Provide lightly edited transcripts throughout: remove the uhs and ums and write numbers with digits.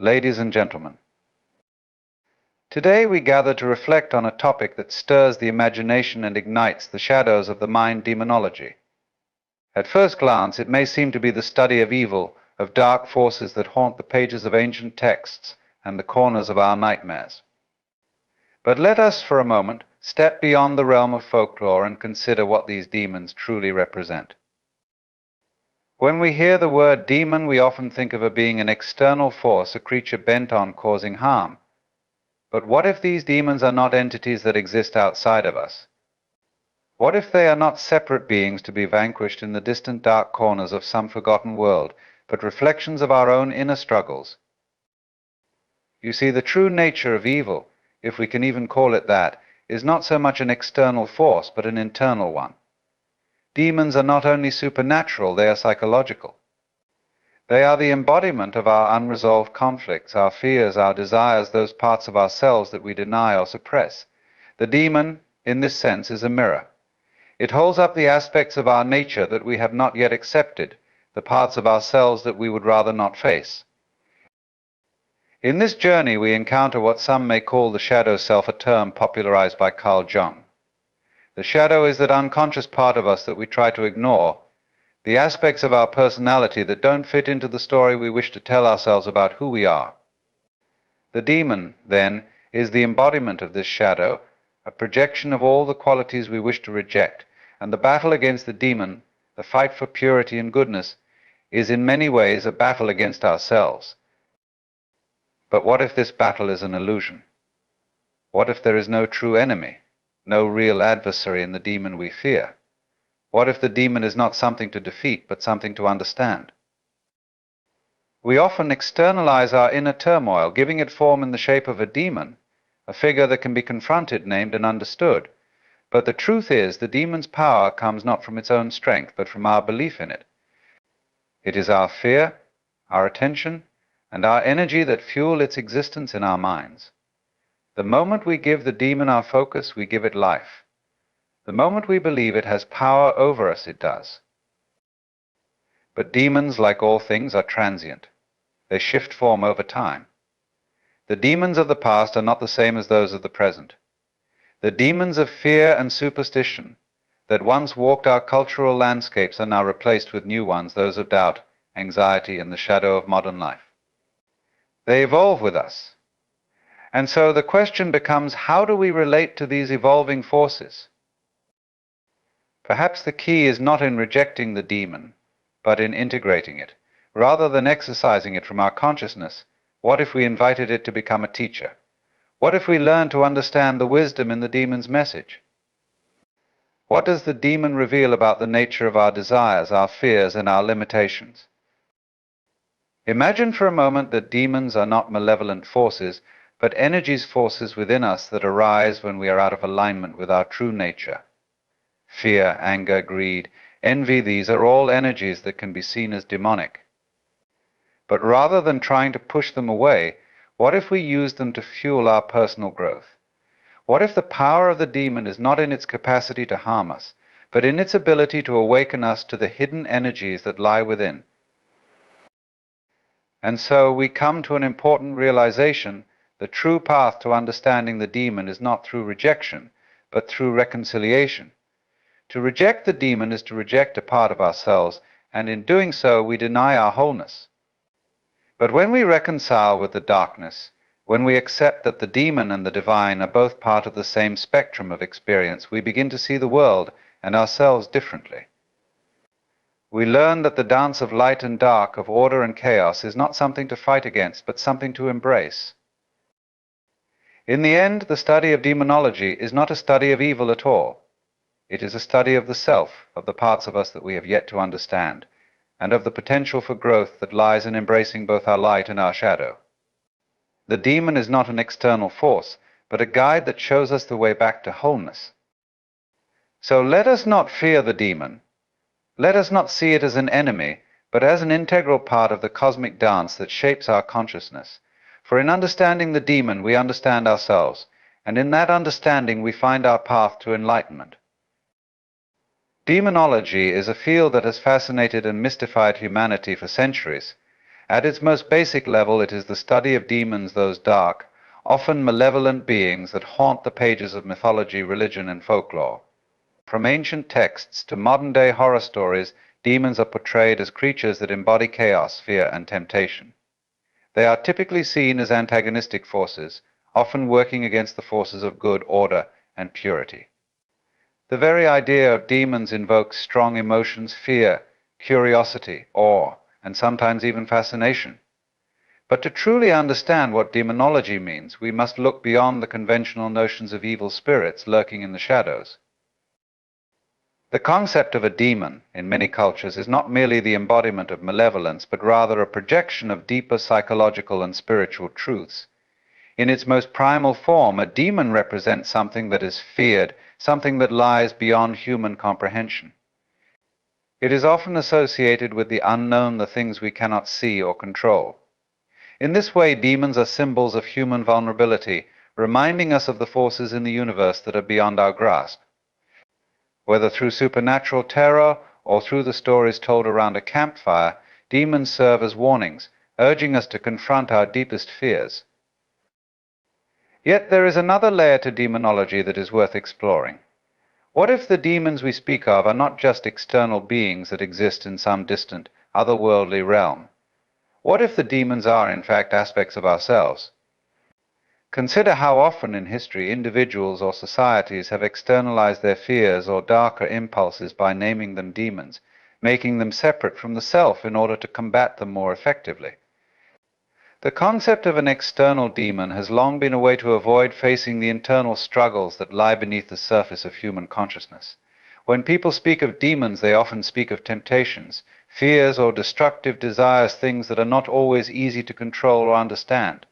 ladies and gentlemen. Today we gather to reflect on a topic that stirs the imagination and ignites the shadows of the mind: demonology. At first glance, it may seem to be the study of evil, of dark forces that haunt the pages of ancient texts and the corners of our nightmares. But let us, for a moment, step beyond the realm of folklore and consider what these demons truly represent. When we hear the word demon, we often think of it being an external force, a creature bent on causing harm. But what if these demons are not entities that exist outside of us? What if they are not separate beings to be vanquished in the distant dark corners of some forgotten world, but reflections of our own inner struggles? You see, the true nature of evil, if we can even call it that, is not so much an external force, but an internal one. Demons are not only supernatural, they are psychological. They are the embodiment of our unresolved conflicts, our fears, our desires, those parts of ourselves that we deny or suppress. The demon, in this sense, is a mirror. It holds up the aspects of our nature that we have not yet accepted, the parts of ourselves that we would rather not face. In this journey, we encounter what some may call the shadow self, a term popularized by Carl Jung. The shadow is that unconscious part of us that we try to ignore, the aspects of our personality that don't fit into the story we wish to tell ourselves about who we are. The demon, then, is the embodiment of this shadow, a projection of all the qualities we wish to reject, and the battle against the demon, the fight for purity and goodness, is in many ways a battle against ourselves. But what if this battle is an illusion? What if there is no true enemy, no real adversary in the demon we fear? What if the demon is not something to defeat, but something to understand? We often externalize our inner turmoil, giving it form in the shape of a demon, a figure that can be confronted, named, and understood. But the truth is, the demon's power comes not from its own strength, but from our belief in it. It is our fear, our attention, and our energy that fuel its existence in our minds. The moment we give the demon our focus, we give it life. The moment we believe it has power over us, it does. But demons, like all things, are transient. They shift form over time. The demons of the past are not the same as those of the present. The demons of fear and superstition that once walked our cultural landscapes are now replaced with new ones, those of doubt, anxiety, and the shadow of modern life. They evolve with us. And so the question becomes, how do we relate to these evolving forces? Perhaps the key is not in rejecting the demon, but in integrating it. Rather than exercising it from our consciousness, what if we invited it to become a teacher? What if we learned to understand the wisdom in the demon's message? What does the demon reveal about the nature of our desires, our fears, and our limitations? Imagine for a moment that demons are not malevolent forces, but energies, forces within us that arise when we are out of alignment with our true nature. Fear, anger, greed, envy, these are all energies that can be seen as demonic. But rather than trying to push them away, what if we use them to fuel our personal growth? What if the power of the demon is not in its capacity to harm us, but in its ability to awaken us to the hidden energies that lie within? And so we come to an important realization: the true path to understanding the demon is not through rejection, but through reconciliation. To reject the demon is to reject a part of ourselves, and in doing so we deny our wholeness. But when we reconcile with the darkness, when we accept that the demon and the divine are both part of the same spectrum of experience, we begin to see the world and ourselves differently. We learn that the dance of light and dark, of order and chaos, is not something to fight against, but something to embrace. In the end, the study of demonology is not a study of evil at all. It is a study of the self, of the parts of us that we have yet to understand, and of the potential for growth that lies in embracing both our light and our shadow. The demon is not an external force, but a guide that shows us the way back to wholeness. So let us not fear the demon. Let us not see it as an enemy, but as an integral part of the cosmic dance that shapes our consciousness. For in understanding the demon, we understand ourselves, and in that understanding we find our path to enlightenment. Demonology is a field that has fascinated and mystified humanity for centuries, At its most basic level, it is the study of demons, those dark, often malevolent beings that haunt the pages of mythology, religion, and folklore. From ancient texts to modern-day horror stories, demons are portrayed as creatures that embody chaos, fear, and temptation. They are typically seen as antagonistic forces, often working against the forces of good, order, and purity. The very idea of demons invokes strong emotions: fear, curiosity, awe, and sometimes even fascination. But to truly understand what demonology means, we must look beyond the conventional notions of evil spirits lurking in the shadows. The concept of a demon, in many cultures, is not merely the embodiment of malevolence, but rather a projection of deeper psychological and spiritual truths. In its most primal form, a demon represents something that is feared, something that lies beyond human comprehension. It is often associated with the unknown, the things we cannot see or control. In this way, demons are symbols of human vulnerability, reminding us of the forces in the universe that are beyond our grasp. Whether through supernatural terror or through the stories told around a campfire, demons serve as warnings, urging us to confront our deepest fears. Yet there is another layer to demonology that is worth exploring. What if the demons we speak of are not just external beings that exist in some distant, otherworldly realm? What if the demons are, in fact, aspects of ourselves? Consider how often in history individuals or societies have externalized their fears or darker impulses by naming them demons, making them separate from the self in order to combat them more effectively. The concept of an external demon has long been a way to avoid facing the internal struggles that lie beneath the surface of human consciousness. When people speak of demons, they often speak of temptations, fears, or destructive desires, things that are not always easy to control or understand.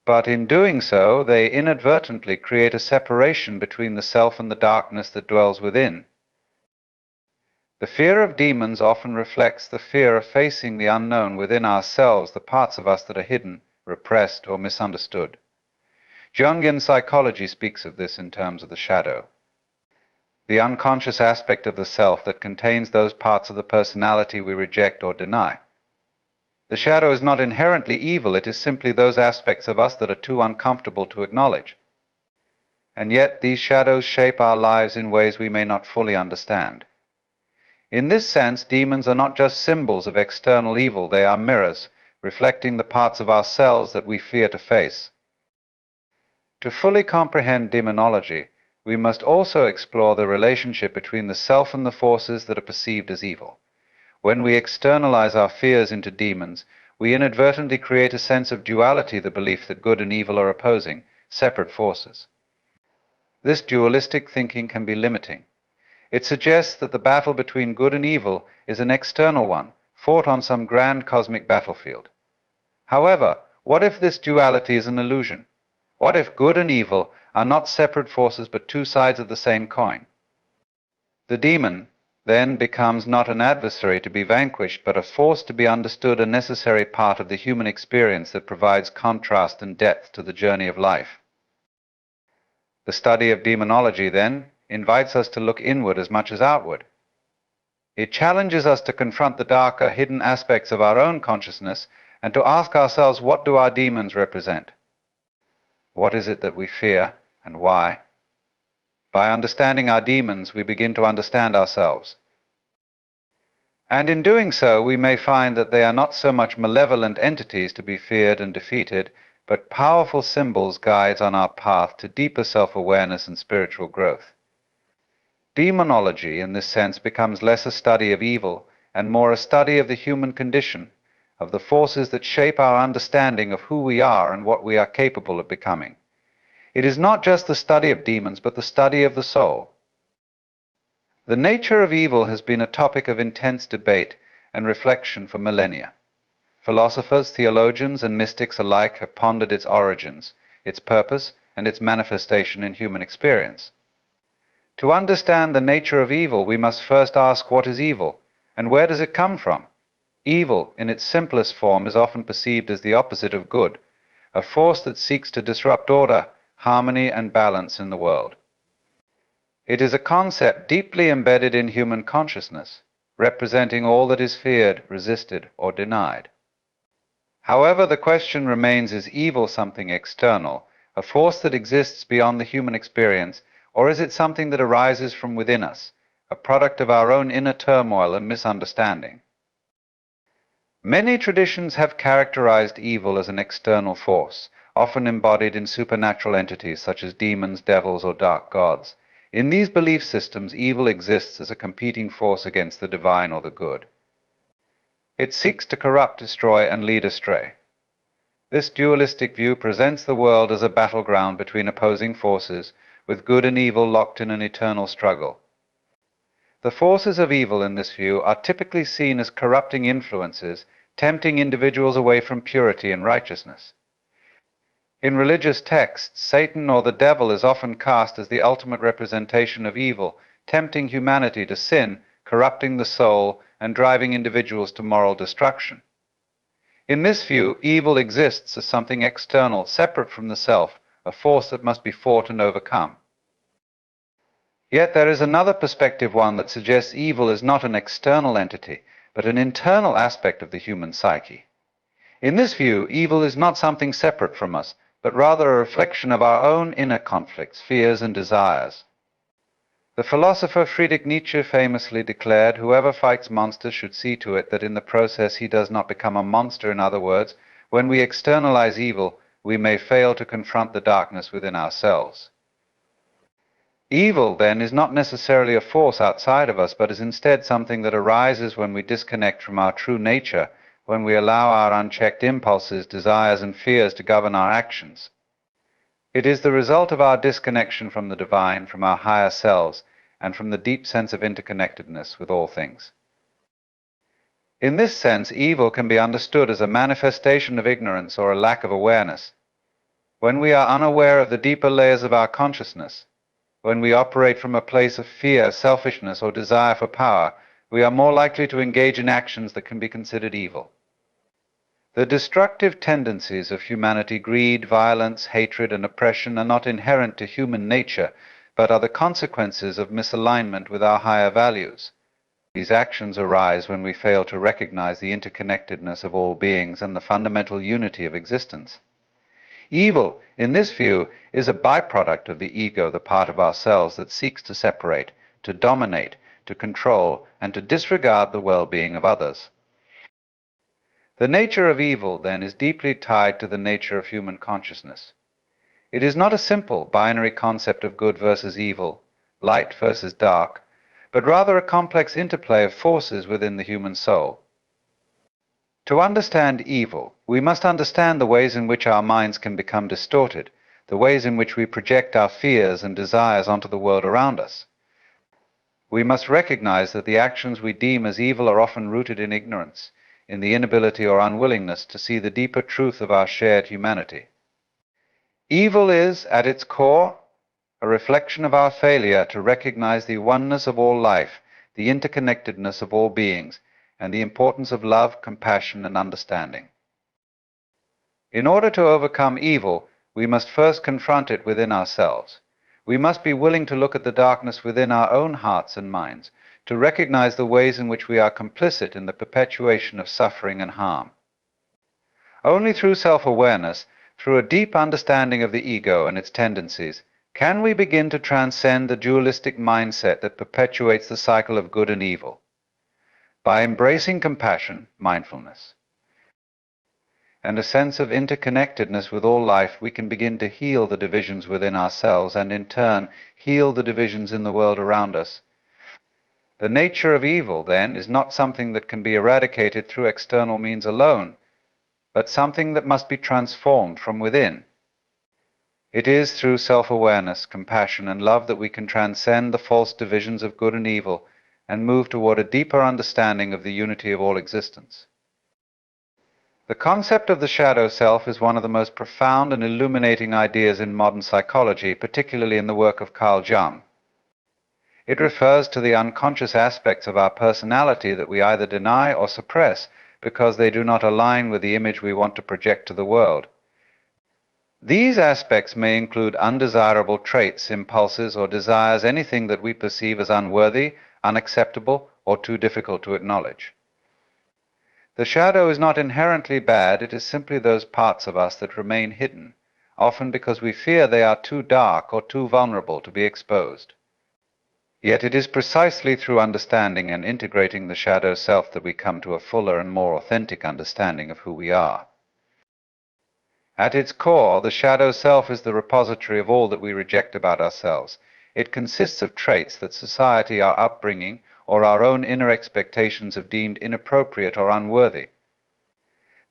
But in doing so, they inadvertently create a separation between the self and the darkness that dwells within. The fear of demons often reflects the fear of facing the unknown within ourselves, the parts of us that are hidden, repressed, or misunderstood. Jungian psychology speaks of this in terms of the shadow, the unconscious aspect of the self that contains those parts of the personality we reject or deny. The shadow is not inherently evil, it is simply those aspects of us that are too uncomfortable to acknowledge. And yet these shadows shape our lives in ways we may not fully understand. In this sense, demons are not just symbols of external evil, they are mirrors, reflecting the parts of ourselves that we fear to face. To fully comprehend demonology, we must also explore the relationship between the self and the forces that are perceived as evil. When we externalize our fears into demons, we inadvertently create a sense of duality, the belief that good and evil are opposing, separate forces. This dualistic thinking can be limiting. It suggests that the battle between good and evil is an external one, fought on some grand cosmic battlefield. However, what if this duality is an illusion? What if good and evil are not separate forces but two sides of the same coin? The demon then becomes not an adversary to be vanquished, but a force to be understood, a necessary part of the human experience that provides contrast and depth to the journey of life. The study of demonology, then, invites us to look inward as much as outward. It challenges us to confront the darker, hidden aspects of our own consciousness and to ask ourselves, what do our demons represent? What is it that we fear, and why? By understanding our demons, we begin to understand ourselves. And in doing so, we may find that they are not so much malevolent entities to be feared and defeated, but powerful symbols, guides on our path to deeper self-awareness and spiritual growth. Demonology, in this sense, becomes less a study of evil and more a study of the human condition, of the forces that shape our understanding of who we are and what we are capable of becoming. It is not just the study of demons, but the study of the soul. The nature of evil has been a topic of intense debate and reflection for millennia. Philosophers, theologians, and mystics alike have pondered its origins, its purpose, and its manifestation in human experience. To understand the nature of evil, we must first ask, what is evil, and where does it come from? Evil, in its simplest form, is often perceived as the opposite of good, a force that seeks to disrupt order, harmony, and balance in the world. It is a concept deeply embedded in human consciousness, representing all that is feared, resisted, or denied. However, the question remains, is evil something external, a force that exists beyond the human experience, or is it something that arises from within us, a product of our own inner turmoil and misunderstanding? Many traditions have characterized evil as an external force, often embodied in supernatural entities such as demons, devils, or dark gods. In these belief systems, evil exists as a competing force against the divine or the good. It seeks to corrupt, destroy, and lead astray. This dualistic view presents the world as a battleground between opposing forces, with good and evil locked in an eternal struggle. The forces of evil in this view are typically seen as corrupting influences, tempting individuals away from purity and righteousness. In religious texts, Satan or the devil is often cast as the ultimate representation of evil, tempting humanity to sin, corrupting the soul, and driving individuals to moral destruction. In this view, evil exists as something external, separate from the self, a force that must be fought and overcome. Yet there is another perspective, one that suggests evil is not an external entity, but an internal aspect of the human psyche. In this view, evil is not something separate from us, but rather a reflection of our own inner conflicts, fears, and desires. The philosopher Friedrich Nietzsche famously declared, "Whoever fights monsters should see to it that in the process he does not become a monster." In other words, when we externalize evil, we may fail to confront the darkness within ourselves. Evil, then, is not necessarily a force outside of us, but is instead something that arises when we disconnect from our true nature, when we allow our unchecked impulses, desires, and fears to govern our actions. It is the result of our disconnection from the divine, from our higher selves, and from the deep sense of interconnectedness with all things. In this sense, evil can be understood as a manifestation of ignorance or a lack of awareness. When we are unaware of the deeper layers of our consciousness, when we operate from a place of fear, selfishness, or desire for power, we are more likely to engage in actions that can be considered evil. The destructive tendencies of humanity, greed, violence, hatred, and oppression, are not inherent to human nature, but are the consequences of misalignment with our higher values. These actions arise when we fail to recognize the interconnectedness of all beings and the fundamental unity of existence. Evil, in this view, is a byproduct of the ego, the part of ourselves that seeks to separate, to dominate, to control, and to disregard the well-being of others. The nature of evil, then, is deeply tied to the nature of human consciousness. It is not a simple binary concept of good versus evil, light versus dark, but rather a complex interplay of forces within the human soul. To understand evil, we must understand the ways in which our minds can become distorted, the ways in which we project our fears and desires onto the world around us. We must recognize that the actions we deem as evil are often rooted in ignorance, in the inability or unwillingness to see the deeper truth of our shared humanity. Evil is, at its core, a reflection of our failure to recognize the oneness of all life, the interconnectedness of all beings, and the importance of love, compassion, and understanding. In order to overcome evil, we must first confront it within ourselves. We must be willing to look at the darkness within our own hearts and minds, to recognize the ways in which we are complicit in the perpetuation of suffering and harm. Only through self-awareness, through a deep understanding of the ego and its tendencies, can we begin to transcend the dualistic mindset that perpetuates the cycle of good and evil. By embracing compassion, mindfulness, and a sense of interconnectedness with all life, we can begin to heal the divisions within ourselves and, in turn, heal the divisions in the world around us. The nature of evil, then, is not something that can be eradicated through external means alone, but something that must be transformed from within. It is through self-awareness, compassion, and love that we can transcend the false divisions of good and evil and move toward a deeper understanding of the unity of all existence. The concept of the shadow self is one of the most profound and illuminating ideas in modern psychology, particularly in the work of Carl Jung. It refers to the unconscious aspects of our personality that we either deny or suppress because they do not align with the image we want to project to the world. These aspects may include undesirable traits, impulses, or desires, anything that we perceive as unworthy, unacceptable, or too difficult to acknowledge. The shadow is not inherently bad, it is simply those parts of us that remain hidden, often because we fear they are too dark or too vulnerable to be exposed. Yet it is precisely through understanding and integrating the shadow self that we come to a fuller and more authentic understanding of who we are. At its core, the shadow self is the repository of all that we reject about ourselves. It consists of traits that society, our upbringing, or our own inner expectations have deemed inappropriate or unworthy.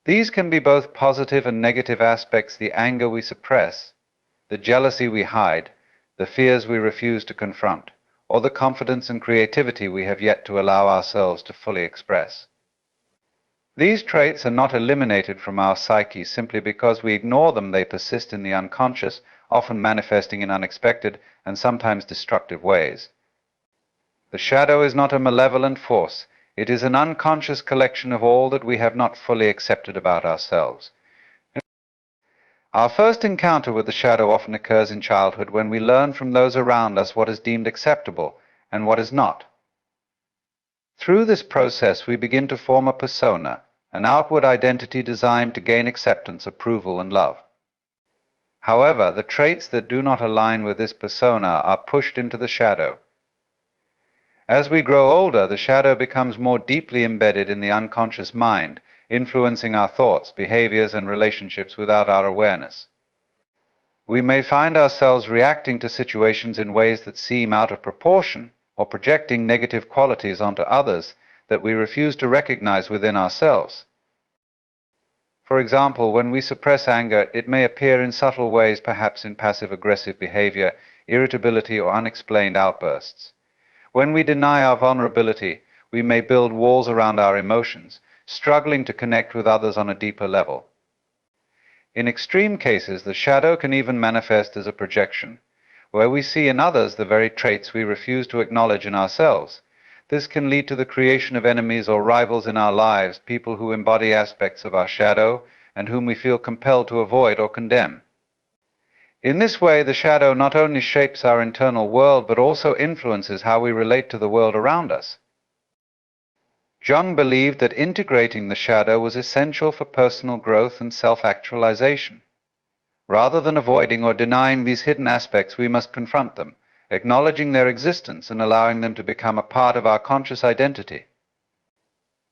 These can be both positive and negative aspects: the anger we suppress, the jealousy we hide, the fears we refuse to confront, or the confidence and creativity we have yet to allow ourselves to fully express. These traits are not eliminated from our psyche simply because we ignore them. They persist in the unconscious, often manifesting in unexpected and sometimes destructive ways. The shadow is not a malevolent force. It is an unconscious collection of all that we have not fully accepted about ourselves. Our first encounter with the shadow often occurs in childhood, when we learn from those around us what is deemed acceptable and what is not. Through this process, we begin to form a persona, an outward identity designed to gain acceptance, approval, and love. However, the traits that do not align with this persona are pushed into the shadow. As we grow older, the shadow becomes more deeply embedded in the unconscious mind, influencing our thoughts, behaviors, and relationships without our awareness. We may find ourselves reacting to situations in ways that seem out of proportion, or projecting negative qualities onto others that we refuse to recognize within ourselves. For example, when we suppress anger, it may appear in subtle ways, perhaps in passive-aggressive behavior, irritability, or unexplained outbursts. When we deny our vulnerability, we may build walls around our emotions, struggling to connect with others on a deeper level. In extreme cases, the shadow can even manifest as a projection, where we see in others the very traits we refuse to acknowledge in ourselves. This can lead to the creation of enemies or rivals in our lives, people who embody aspects of our shadow and whom we feel compelled to avoid or condemn. In this way, the shadow not only shapes our internal world, but also influences how we relate to the world around us. Jung believed that integrating the shadow was essential for personal growth and self-actualization. Rather than avoiding or denying these hidden aspects, we must confront them, acknowledging their existence and allowing them to become a part of our conscious identity.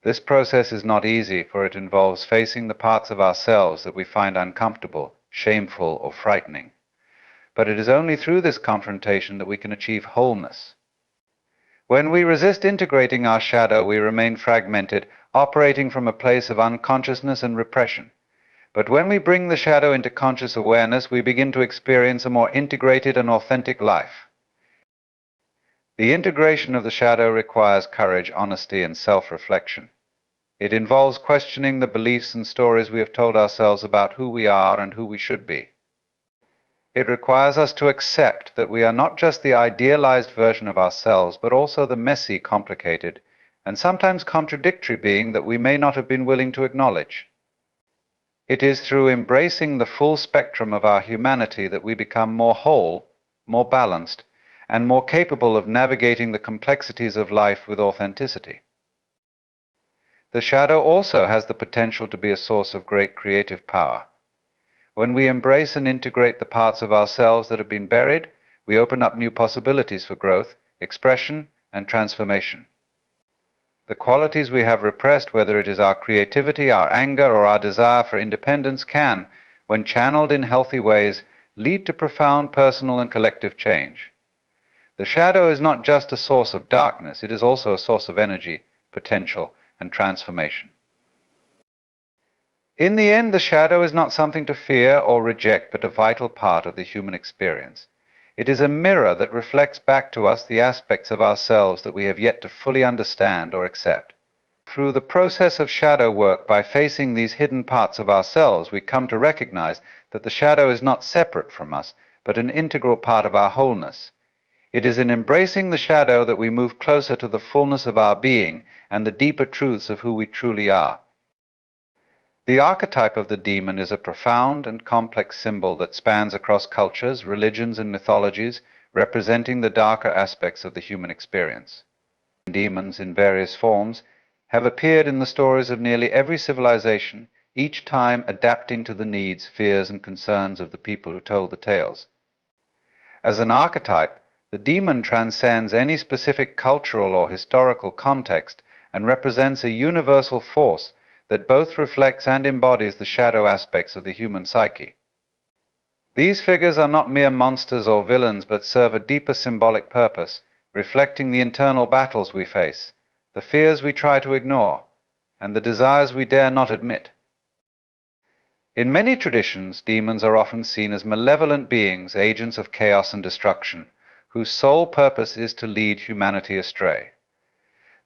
This process is not easy, for it involves facing the parts of ourselves that we find uncomfortable, shameful, or frightening. But it is only through this confrontation that we can achieve wholeness. When we resist integrating our shadow, we remain fragmented, operating from a place of unconsciousness and repression. But when we bring the shadow into conscious awareness, we begin to experience a more integrated and authentic life. The integration of the shadow requires courage, honesty, and self-reflection. It involves questioning the beliefs and stories we have told ourselves about who we are and who we should be. It requires us to accept that we are not just the idealized version of ourselves, but also the messy, complicated, and sometimes contradictory being that we may not have been willing to acknowledge. It is through embracing the full spectrum of our humanity that we become more whole, more balanced, and more capable of navigating the complexities of life with authenticity. The shadow also has the potential to be a source of great creative power. When we embrace and integrate the parts of ourselves that have been buried, we open up new possibilities for growth, expression, and transformation. The qualities we have repressed, whether it is our creativity, our anger, or our desire for independence, can, when channeled in healthy ways, lead to profound personal and collective change. The shadow is not just a source of darkness, it is also a source of energy, potential, and transformation. In the end, the shadow is not something to fear or reject, but a vital part of the human experience. It is a mirror that reflects back to us the aspects of ourselves that we have yet to fully understand or accept. Through the process of shadow work, by facing these hidden parts of ourselves, we come to recognize that the shadow is not separate from us, but an integral part of our wholeness. It is in embracing the shadow that we move closer to the fullness of our being and the deeper truths of who we truly are. The archetype of the demon is a profound and complex symbol that spans across cultures, religions, and mythologies, representing the darker aspects of the human experience. Demons in various forms, have appeared in the stories of nearly every civilization, each time adapting to the needs, fears, and concerns of the people who told the tales. As an archetype, the demon transcends any specific cultural or historical context and represents a universal force that both reflects and embodies the shadow aspects of the human psyche. These figures are not mere monsters or villains, but serve a deeper symbolic purpose, reflecting the internal battles we face, the fears we try to ignore, and the desires we dare not admit. In many traditions, demons are often seen as malevolent beings, agents of chaos and destruction, whose sole purpose is to lead humanity astray.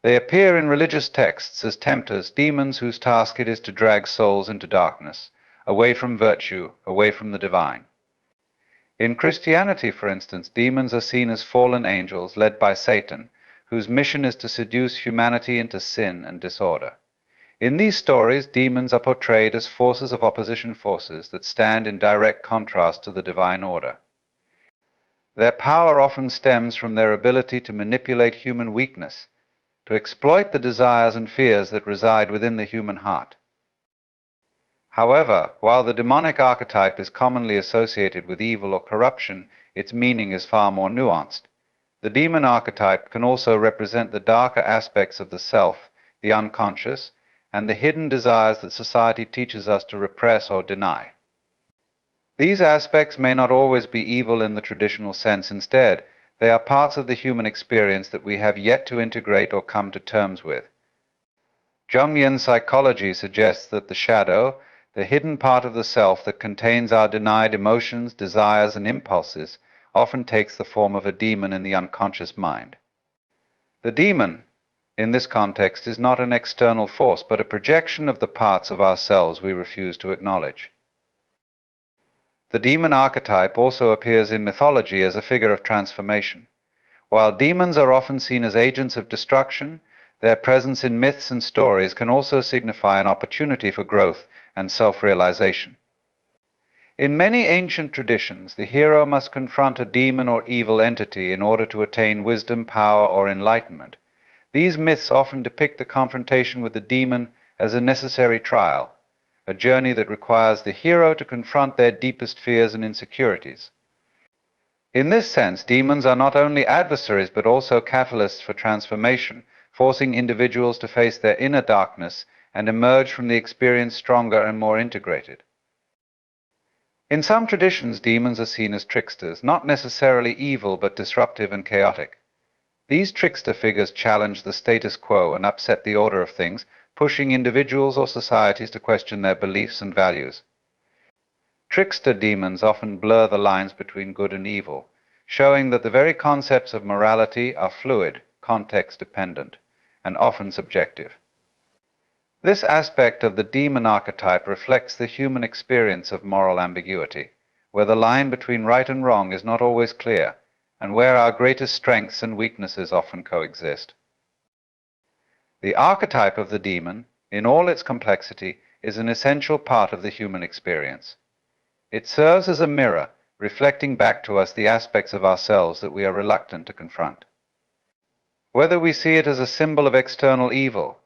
They appear in religious texts as tempters, demons whose task it is to drag souls into darkness, away from virtue, away from the divine. In Christianity, for instance, demons are seen as fallen angels led by Satan, whose mission is to seduce humanity into sin and disorder. In these stories, demons are portrayed as forces of opposition forces that stand in direct contrast to the divine order. Their power often stems from their ability to manipulate human weakness, to exploit the desires and fears that reside within the human heart. However, while the demonic archetype is commonly associated with evil or corruption, its meaning is far more nuanced. The demon archetype can also represent the darker aspects of the self, the unconscious, and the hidden desires that society teaches us to repress or deny. These aspects may not always be evil in the traditional sense. Instead, they are parts of the human experience that we have yet to integrate or come to terms with. Jungian psychology suggests that the shadow, the hidden part of the self that contains our denied emotions, desires, and impulses, often takes the form of a demon in the unconscious mind. The demon, in this context, is not an external force, but a projection of the parts of ourselves we refuse to acknowledge. The demon archetype also appears in mythology as a figure of transformation. While demons are often seen as agents of destruction, their presence in myths and stories can also signify an opportunity for growth and self-realization. In many ancient traditions, the hero must confront a demon or evil entity in order to attain wisdom, power, or enlightenment. These myths often depict the confrontation with the demon as a necessary trial, a journey that requires the hero to confront their deepest fears and insecurities. In this sense, demons are not only adversaries but also catalysts for transformation, forcing individuals to face their inner darkness and emerge from the experience stronger and more integrated. In some traditions, demons are seen as tricksters, not necessarily evil but disruptive and chaotic. These trickster figures challenge the status quo and upset the order of things, pushing individuals or societies to question their beliefs and values. Trickster demons often blur the lines between good and evil, showing that the very concepts of morality are fluid, context-dependent, and often subjective. This aspect of the demon archetype reflects the human experience of moral ambiguity, where the line between right and wrong is not always clear, and where our greatest strengths and weaknesses often coexist. The archetype of the demon, in all its complexity, is an essential part of the human experience. It serves as a mirror, reflecting back to us the aspects of ourselves that we are reluctant to confront. Whether we see it as a symbol of external evil,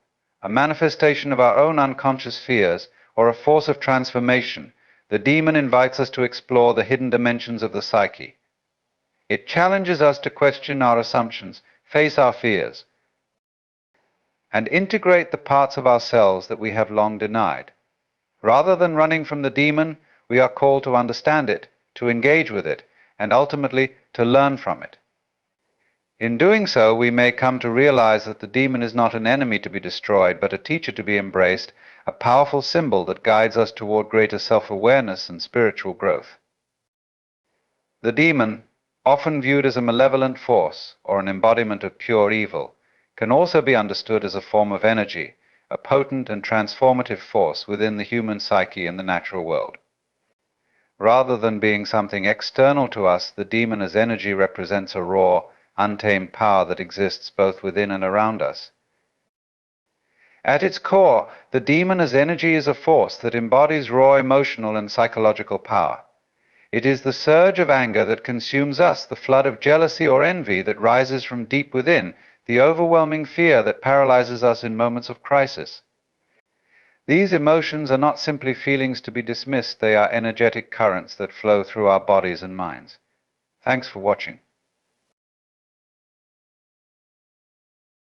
a manifestation of our own unconscious fears, or a force of transformation, the demon invites us to explore the hidden dimensions of the psyche. It challenges us to question our assumptions, face our fears, and integrate the parts of ourselves that we have long denied. Rather than running from the demon, we are called to understand it, to engage with it, and ultimately to learn from it. In doing so, we may come to realize that the demon is not an enemy to be destroyed, but a teacher to be embraced, a powerful symbol that guides us toward greater self-awareness and spiritual growth. The demon, often viewed as a malevolent force or an embodiment of pure evil, can also be understood as a form of energy, a potent and transformative force within the human psyche and the natural world. Rather than being something external to us, the demon as energy represents a raw, untamed power that exists both within and around us. At its core, the demon as energy is a force that embodies raw emotional and psychological power. It is the surge of anger that consumes us, the flood of jealousy or envy that rises from deep within the overwhelming fear that paralyzes us in moments of crisis. These emotions are not simply feelings to be dismissed, they are energetic currents that flow through our bodies and minds. Thanks for watching.